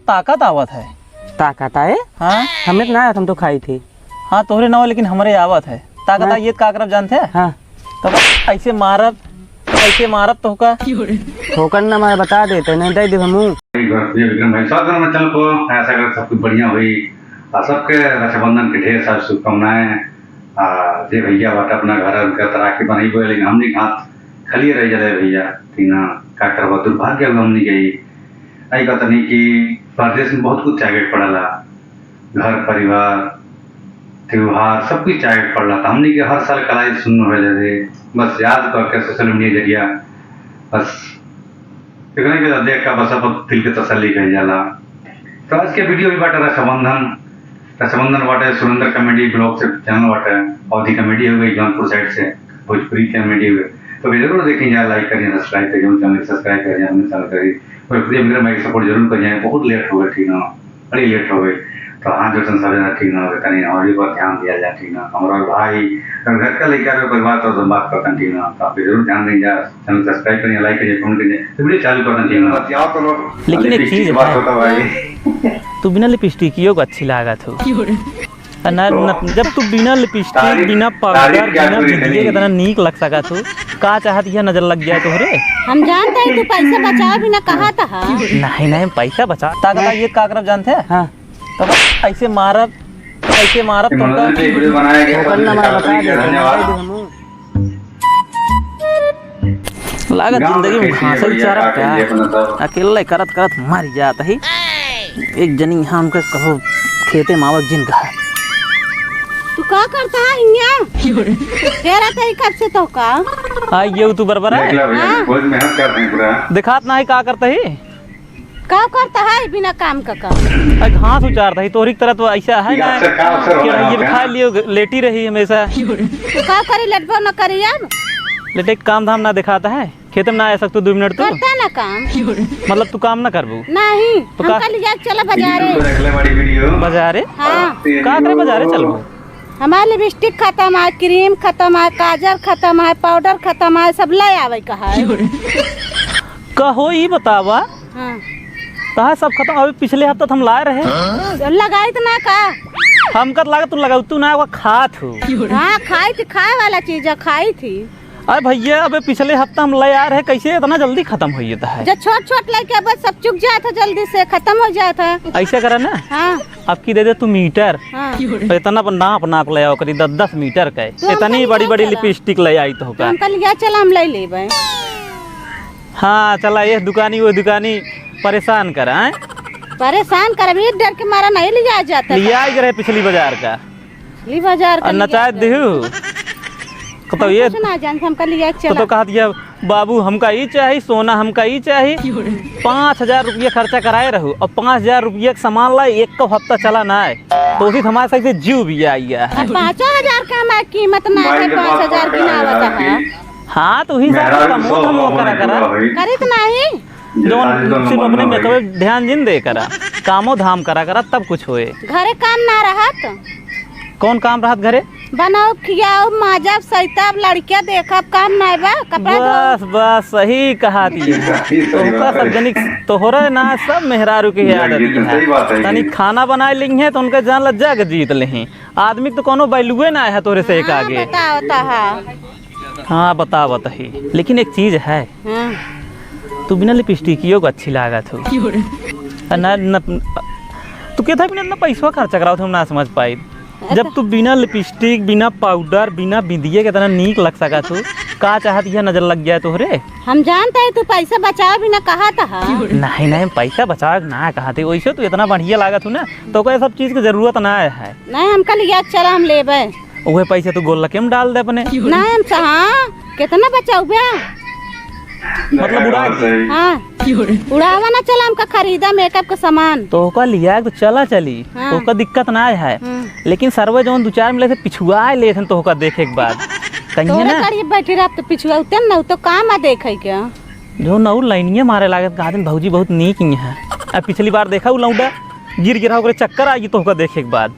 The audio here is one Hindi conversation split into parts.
ताकत आवत है। ताकत आए? हाँ हमें तो ना आया, हम तो खाई थी। हाँ तोहरे ना हो लेकिन हमारे आवत है। ताकत आई ये का करब जानते हैं? हाँ तब ऐसे मारब तो का ठोकर ना हमारा बता देते नहीं दे दे हमू। विक्रम भाई स्वागत में चल को ऐसा कर सब कुछ बढ़िया हुई और सबके रक्षाबंधन के ढेर सारी शुभकामनाएं। जे भैया बात अपना घर उनका तराकी बनाई बोले लेकिन हमने हाथ खाली रह जाए भैया तीना का करवा दुर्भाग्य हमने गई आई कहता नहीं कि प्रदेश में बहुत कुछ चाहिए पड़ला, घर परिवार त्योहार सब कुछ चाहिए पड़ला था हमने के हर साल कलाई सुन हो जाए बस याद करके सोशल मीडिया जरिया बस देखने के देख का बस अब दिल के तसल्ली कही जाला। तो आज के वीडियो भी बाटे रक्षाबंधन बाटे सुरेंद्र कॉमेडी ब्लॉग से चैनल बाटे अवधि कॉमेडी हो गई जौनपुर साइड से भोजपुरी कॉमेडी हुए तो भी जरूर देखें जाए, लाइक करिए, सब्सक्राइब करिए, चैनल सब्सक्राइब करिए, अपने चैनल करिए और खुद मेरे भाई सपोर्ट जरूर करिए। बहुत लेट हो गए ठीक ना, बड़ी लेट हो गई तो हाथ जो संसाधन ठीक ना हो कहीं हमारे पर ध्यान दिया जाए ठीक ना। हमारा भाई घर का लेकर परिवार तो बात करता ठीक ना, तो आप जरूर ध्यान देंगे, चैनल सब्सक्राइब करिए, लाइक करिए, कमेंट करिए, तो वीडियो चालू करना चाहिए ना। लेकिन एक चीज बात होता भाई तू बिना लिपस्टिकियों को अच्छी लागत हो जब तू बिना लिपस्टिक बिना पाउडर बिना बिंदिए के तरह नीक लग सका तू का चाहत यह नजर लग गया तोहरे। हम जानते हैं तू पैसा बचा भी ना कहा था। नहीं पैसा बचा ताकत ये का करब जानते हैं? हाँ तब ऐसे मारब तो वीडियो बनाया गया ठोकर ना हमारा बता देते धन्यवाद। नहीं दे हमू। लागत जिंदगी में घासल चारा क्या अकेला करत करत मर जाता है। एक जनी यहाँ उनका कहो खेते मावक जिन कहा तू का करता है यहाँ? तेरा तरी कब से तो का? हाँ ये तू बरबर है बहुत मेहनत करते हैं पूरा दिखात ना है का करता है का करता है बिना काम का काम घास उचारता है तोहरी तरह तो ऐसा है ना कि ये खा लियो लेटी रही हमेशा तू का करी लटबो न करी अब लेटे काम धाम ना दिखाता है खेत में ना आ सकते 2 मिनट तो करता ना काम मतलब तू काम ना करबू नहीं तो हम का- कल जा चला बाजारे बड़ी वीडियो बाजारे हाँ का करे बाजारे चलबू हमारे लिपस्टिक खत्म है, क्रीम खत्म है, काजल खत्म है, पाउडर खत्म है, सब ले आवे कहा है। कहो ये बतावा हाँ कहा सब खत्म अभी पिछले हफ्ता तो हम लाए रहे लगाई तो ना का हमका तो लागत तू लगाऊ तू ना वो खात हो। हाँ खाई थी, खाए वाला चीज है खाई थी। अरे भैया अबे पिछले हफ्ता हम ले आ रहे कैसे इतना जल्दी खत्म हो जाता है? जो छोट छोट लड़के बस सब चुक जाए था जल्दी से खत्म हो जाता है। ऐसे करा ना हाँ अब की दे दे तू मीटर हाँ इतना नाप ले आओ करी 10 मीटर का तो इतनी हम बड़ी बड़ी चला। लिपस्टिक ले आई तो का। हम कल गया चला हम ले लेबे। हाँ चला ये दुकानी वो दुकानी परेशान करा है परेशान कर अभी डर के मारा नहीं लिया जाता लिया ही रहे पिछली बाजार का ली बाजार और नचाए देहू तो ये ना जान हम कल लिया तो चला कहा दिया बाबू हमका ही चाहिए सोना हमका ही चाहिए 5,000 रुपया खर्चा कराए रहू और 5,000 रुपया का सामान ला एक हफ्ता चला ना है तो उसी हमारे सही से जीव भी आई है। 5,000 का हमारी कीमत ना है 5,000 की ना बता है। हाँ तो ही हम करा करी तो नहीं जो सिर्फ अपने में कभी ध्यान जिन दे करा कामो धाम करा तब कुछ होए। घरे काम ना रहत कौन काम रहत घरे? बनाओ खियाओ माजब सैताब लड़कियां देखब काम ना बा कपड़ा बस बस सही कहा दिया तो सब जनिक तोहरे ना सब मेहरारू के आदत है तनी खाना बनाए लिंग है तो उनका जान लज्जा के जीत ले आदमी तो कोनो बैलुए ना है तोरे से एक आगे। बताओ है हाँ बता बताही लेकिन एक चीज है हाँ। तू बिना लिपस्टिकियों को अच्छी लागत हो ना तू क्या था बिना इतना पैसा खर्चा कराओ हम ना समझ पाई जब तू बिना लिपस्टिक बिना पाउडर बिना बिंदिए के तरह नीक लग सका तू का चाहत यह नजर लग गया तोहरे। हम जानते हैं तू पैसा बचाओ भी ना कहा था। नहीं पैसा बचा ना कहा थे वैसे तो इतना बढ़िया लागत हो ना तो कोई सब चीज की जरूरत ना है। नहीं हम कल याद चला हम लेबे वही पैसे तो गोल लके में डाल दे अपने नहीं हम हाँ कितना बचाओ भैया मतलब उड़ा हाँ उड़ावा ना चला हमका खरीदा मेकअप का सामान तो का लिया तो चला चली हाँ। तो का दिक्कत ना है लेकिन सर्वे जो 2-4 मिले थे पिछुआ ले थे तो का देखे के बाद कहीं ना बैठे रह तो पिछुआ उतन ना तो काम आ देखे क्या जो नौ लाइनिया मारे लागत कहा दिन भौजी बहुत नीक ही है। अब पिछली बार देखा वो लौंडा गिर गिरा होकर चक्कर आई तो का देखे के बाद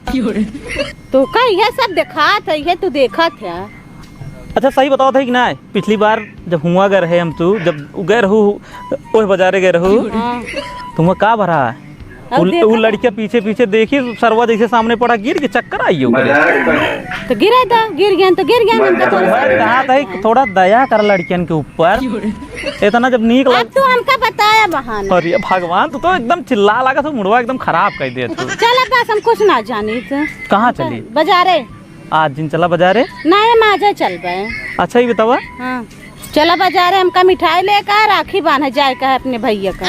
तो का यह सब देखा था ये तू देखा था। अच्छा सही बताओ था कि ना पिछली बार जब हुआ गए रहे हम तू जब गए रहू ओह बाजारे गए रहू तुम का भरा वो लड़कियां पीछे पीछे देखी सरवा जैसे सामने पड़ा गिर के चक्कर आई हो तो गिरा था, गिर गया तो गिर गया हमका तो। कहा था थोड़ा दया कर लड़कियन के ऊपर, इतना जब नीक अब लग। तू हमका बताया बहाना। अरे भगवान, तू तो एकदम चिल्ला लगा था, मुड़वा एकदम खराब कर दे तू। चल बस हम कुछ ना जानी थे। कहाँ चली? बाजारे। आज दिन चला बाजारे? नहीं हम आज चल गए। अच्छा ही बतावा। हाँ चला बाजारे, हमका मिठाई लेकर राखी बांधे जाए का है अपने भैया का।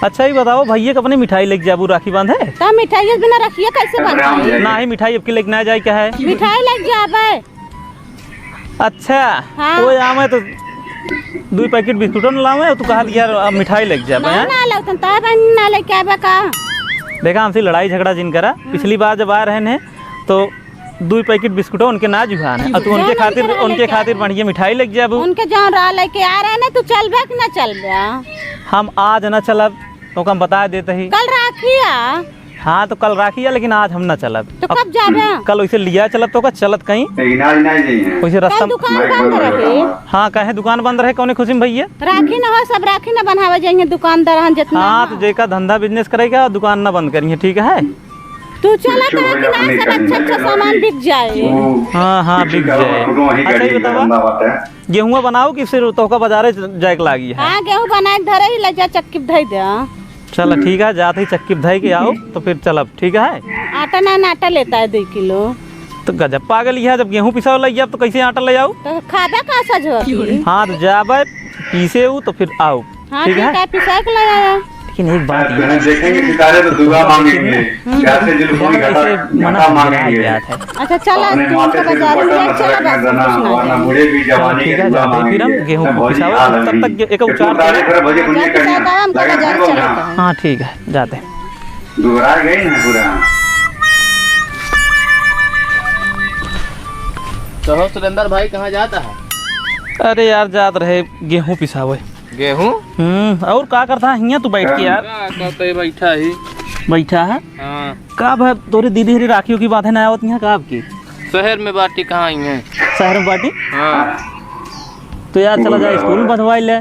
अच्छा ही बताओ, भैया का अपने मिठाई लेके जाबू राखी बांधे? तो मिठाई के बिना रखिए कैसे बनाई? ना ही मिठाई अब की लेके ना जाए क्या है? मिठाई लग जावे। अच्छा हाँ। वो आवे तो 2 पैकेट बिस्कुट न लावे, तू कहा यार अब मिठाई लेके जाबे हैं? ना लगतन तब ना लेके आवे का। देखा हमसे लड़ाई झगड़ा जिन करा, पिछली बार जब आ रहे ने तो 2 पैकेट बिस्कुट उनके ना जुहान है, तू उनके खातिर बढ़िया मिठाई लेके जाबू। उनके जहाँ रहा लेके आ रहे ना, तू चलबे कि ना चलबे? हम आज न चलब तो हम बता देते ही। कल राखिया। हाँ तो कल राखी है, लेकिन आज हम न चलब। तो कब जाबे? कल वैसे लिया चलब तो का चलत कहीं वैसे रास्ता। कल दुकान बंद रहे। हाँ कहे दुकान बंद रहे, कौन खुशी में भैया? राखी न हो, सब राखी न बनावे जाएंगे दुकानदार हम जितना। हाँ तो जेका धंधा बिजनेस करेगा और दुकान न बंद करेंगे, ठीक है? तू चला तो कि ना सब अच्छा सामान बिक जाए। हाँ बिक जाए। अच्छा ही बतावा, गेहुआ बनाओ कि फिर तो का बाजारे जाए के लागी है? हाँ गेहूं बना के धरे ही ले जा, चक्की में धई दे। चल ठीक है, जाते ही चक्की धई के आओ तो फिर चलब, ठीक है? आटा ना आटा लेता है 2 किलो। तो गजब पागल है, जब गेहूं पिसाव लग गया तो कैसे आटा ले आओ? तो खादा का सज। हाँ तो जाबे पीसे तो फिर आओ, हाँ ठीक है? पिसा के ले आया। लेकिन एक बात ये है, देखेंगे सितारे तो दुआ मांगेंगे, कैसे जुल्फों ऐसे मना घटा करना मांगेंगे। याद है। अच्छा चला अपने तू माथे उनका से बाजार में दुपट्टा ले न चला सरकने बस देना, कुछ ना वरना जाए। बूढ़े भी जवानी ठीक के है, दुआ जाते ही फिर हम मांगेंगे। गेहूं बहुत पिसाओ, हाल तब अभी। तक एक उचार तो तारीख है, भजे पुण्य जाके करिए। सादा हमका लगा बाजार है चला बोलना। हाँ ठीक है, जाते। दोहरा गई ना पूरा। तो सुरेंद्र भाई कहाँ जाता है? अरे यार जात रहे गेहूं पिसावे। गेहूँ? और का करता है हियां तू बैठ के यार? कहते बैठा ही। बैठा है? हाँ। का भाई तोरे दीदी हरी राखियों की बात है ना आवत यहाँ का आपकी? शहर में बाटी कहाँ आई है? शहर में बाटी? हाँ। तो यार चला जाए स्कूल में बंधवाई ले।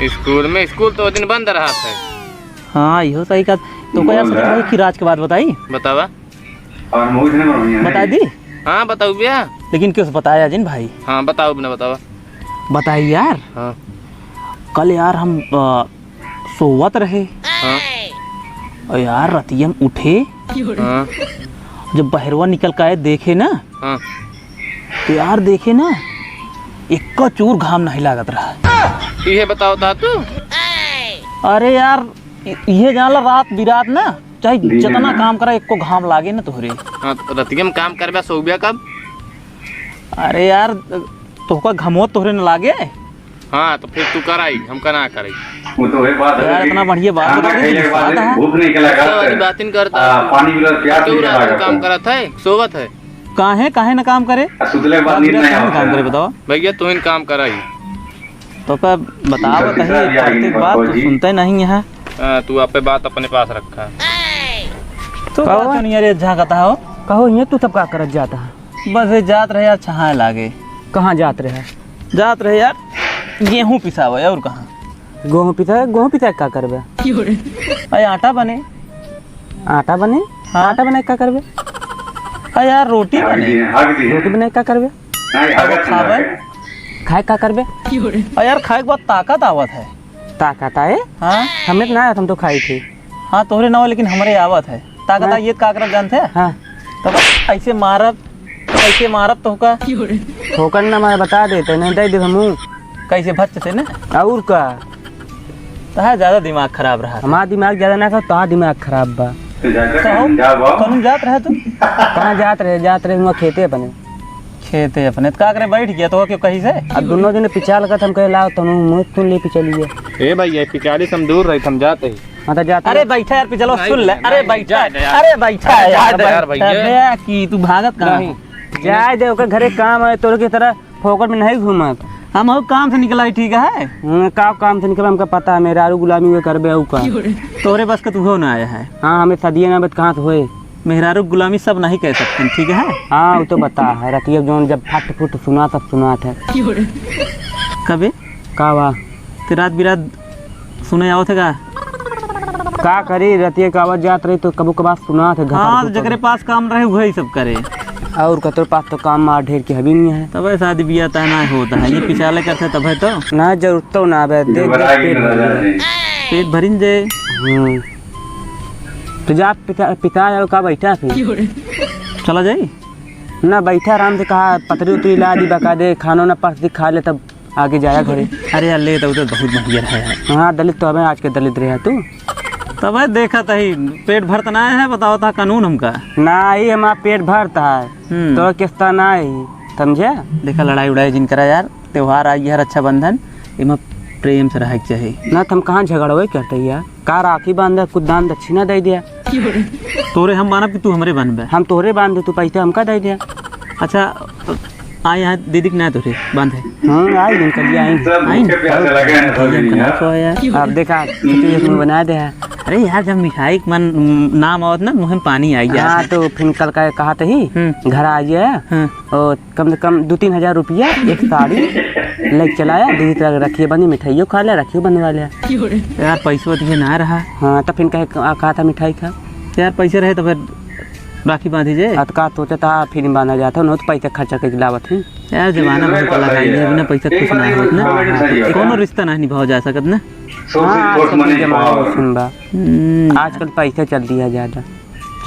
स्कूल तो दिन बंद रहा था। हाँ यो सही का। तो क्या यार सचिन भाई की राज के बात बताई? बतावा। और मुझे नहीं बढ़िया है। बता दी? हाँ बताओ भैया। लेकिन क्यों बताया जिन भाई? हाँ बताओ बिना बतावा। बताई यार। हाँ। कल यार हम सोवत रहे हाँ। और यार रतियन उठे, हाँ। जब बहरवा निकल के आए देखे ना, हाँ। तो यार देखे ना एक चूर घाम नहीं लागत रहा। ये बताओ था तू? अरे यार ये जानला रात बिरात ना, चाहे जितना काम करा एक को घाम लागे ना तोहरे। हाँ तो रतिया में काम करबा सोबिया कब? अरे यार तोहका घमोत तोहरे न लागे? हाँ तो फिर तू कराई, हम कना कराई। वो तो वही बात है यार कि इतना बढ़िया बात खाना बता दी, खाने के बाद स्वाद है। भूख नहीं लगा वाली बात नहीं करता। पानी भी प्यास क्यों नहीं रात में काम लगा करा था? सोवत है। काहे ना काम करे? सुतले के बाद नींद नहीं काम करे आता। बताओ भैया तू इन काम कराई। तो क्या बताओ प्रत्येक बात तो सुनते नहीं है। हाँ, तू आपे बात अपने पास रखा है। तो कहो। बात नहीं अरे जहाँ कहता हो कहो ये तू तब का करत जाता है? बस ये जात रहे यार, छहा लागे कहाँ जात रहे? जात रहे यार गेहूं पिसावे और कहाँ। गेहूँ पिता का करबे? अरे आटा बने। आटा बने? हाँ। आटा बना का करबे? अरे यार रोटी हक बने। दिए, हक दिए। रोटी बना का करबे? नहीं, हक दिए। खावे। खाए का करबे? अरे यार खाए के बाद ताकत आवत है। ताकत आए? हाँ हमें तो ना आया, हम तो खाई थी। हाँ तोहरे ना हो लेकिन हमारे आवत है ताकत। हाँ। ये का करब जानते हैं? हाँ तो ऐसे मारब तो का ठोकर ना मैं बता देते नहीं दे दे हमू। कैसे भच्च से ना। और का तो है ज्यादा दिमाग खराब रहा। हमारा दिमाग ज्यादा ना खा, तो दिमाग खराब बा। तो जाकर कहो जा बाप। कौन जात रहे तू? कहाँ जात रहे वहाँ खेते अपने। खेते अपने तो का करे बैठ गया तो क्यों कहीं से? अब दोनों दिन पिछा लगा हम कहे लाओ तुम मुँह सुन ले पिछलिए। ए भैया पिछाड़ी से हम दूर रहे, हम जाते ही। हाँ तो जाते अरे बैठा यार चलो सुन ले। अरे बैठा यार। अरे बैठा यार यार भैया। यार की तू भागत कहाँ? जाए दे ओकर घरे काम है, तोर की तरह फोकट में नहीं घूमत। हम और काम से निकला ठीक है। का काम से निकल हमका पता है, मेरा आरू गुलामी हुए करबे ऊ का। तोरे बस का तू हो ना आया है। हाँ हमें सदिए ना बत कहाँ से हुए। मेहरारू गुलामी सब नहीं कह सकते, ठीक है? हाँ वो तो बता है रतिया जोन जब फट फुट सुना तब सुनात है। कभी का वाह ते रात बिरात सुने आओ थे का? का करी रतिया के आवाज जात रही तो कबो कबार सुना थे घर हाँ, जगरे पास काम रहे वही सब करे। और कतोर पास तो काम मार ढेर के हबी नहीं है। तब शादी बिया ता ना होता है, ये पिछाले करते तब है तो ना जरूरत तो ना बे देख पेट भरिन जे। तो जा पिता का बैठा फिर चला जाई ना बैठा आराम से कहा पतरी उतरी ला दी बका दे खाना ना पास खा ले तब आगे जाया घरे। अरे यार ले तो उधर बहुत बढ़िया है। हाँ दलित तो हमें आज के दलित रहे तू तब है देखा तही पेट भरत ना है, बताओ था कानून हमका ना ही हमारा पेट भरता है तो किस्ता ना ही समझे। देखा लड़ाई उड़ाई जिन करा यार, त्योहार आई है रक्षाबंधन, इमा प्रेम से रह चाहिए ना हम कहाँ झगड़वे करते यार। का राखी बांध कुछ दान दक्षिणा दे दिया तोरे हम मानब कि तू हमरे बनबे। हम तोहरे बांध दे तू पैसा हमका दे दिया। अच्छा आ यहाँ दीदी के ना तोरे बांधे। हाँ आई दिन कल आई सबके प्यासे लगे हैं सभी यार। अब देखा खिचड़ी बना दे है। अरे यार जब मिठाई के मन नाम आवत ना मुँह में पानी आई यार। हाँ तो फिर कल का कहा तो ही घर आ गया और कम से कम 2-3 हजार रुपया एक साड़ी लेके चलाया दीदी तरह रखिए बनी मिठाइयों खा लिया रखिए बनवा लिया यार। पैसा तो ना रहा। हाँ तो फिर कहा था मिठाई खा यार, पैसे रहे तो फिर राखी बांधी जे। का सोचा था फिर बांधा जाता न तो पैसा खर्चा करके लावत है यार। जमाना बहुत अलग आई है, बिना पैसा कुछ ना होत ना, कोनो रिश्ता ना निभाव जा सकत ना। सुनबा आजकल पैसा चल दिया ज्यादा।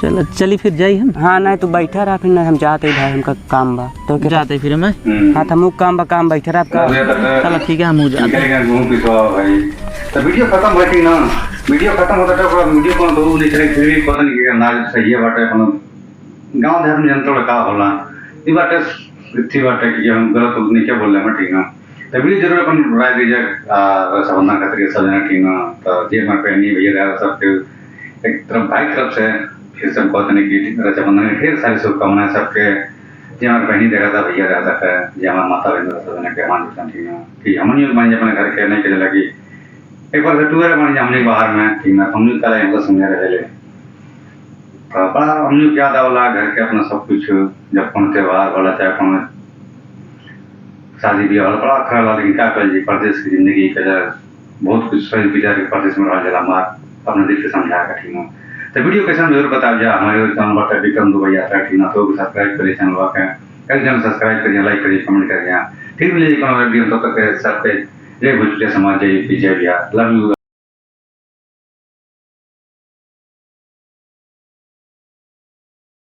चलो चली फिर जाई हम। हाँ नहीं तो बैठा रहा फिर हम जाते भाई हमका काम बा तो जाते फिर मैं। हाँ तो मुँह काम बा काम बैठा रहा आपका। चलो ठीक है हम जाते भाई। तो वीडियो खत्म होती ना, वीडियो खत्म होता तो वीडियो को तो नहीं चले फिर भी पता नहीं कि अंदाज सही है बाटे अपन गांव देहात में जनता का होला ई बाटे इतनी बाटे कि हम गलत नहीं क्या बोल रहे हैं ठीक ना। तो वीडियो जरूर अपन राय दीजिए संबंधन का तरीके सब ठीक ना। तो जे मैं पहनी भैया सबके एक तरफ भाई तरफ से फिर सब कहते हैं कि रक्षाबंधन की ढेर सारी शुभकामनाएं सबके। जे हमारे बहनी देखा था भैया रहता है, जे हमारे माता बहन सब के मान ठीक ना कि हमने मान अपने घर के नहीं के लगी एक बार टूर मान हमने बाहर में ठीक ना हमने कल हमको समझा रहे बड़ा हमने क्या दावला घर के अपना सब कुछ जब कौन त्योहार वाला चाहे कौन शादी ब्याह वाला बड़ा खरा ला। लेकिन क्या कर जी परदेश की जिंदगी का बहुत कुछ सही बिचार के परदेश में रहा जला मार अपने दिल से समझाएगा ठीक ना। तो वीडियो कैसा जरूर बता जा हमारे चैनल पर विक्रम दुबई यात्रा ठीक ना। तो सब्सक्राइब करिए चैनल का चैनल सब्सक्राइब करिए लाइक करिए कमेंट करिए। फिर मिलेगी वीडियो तब तक सबके जय भोजपुरिया समाज जय जय बिहार लव यू।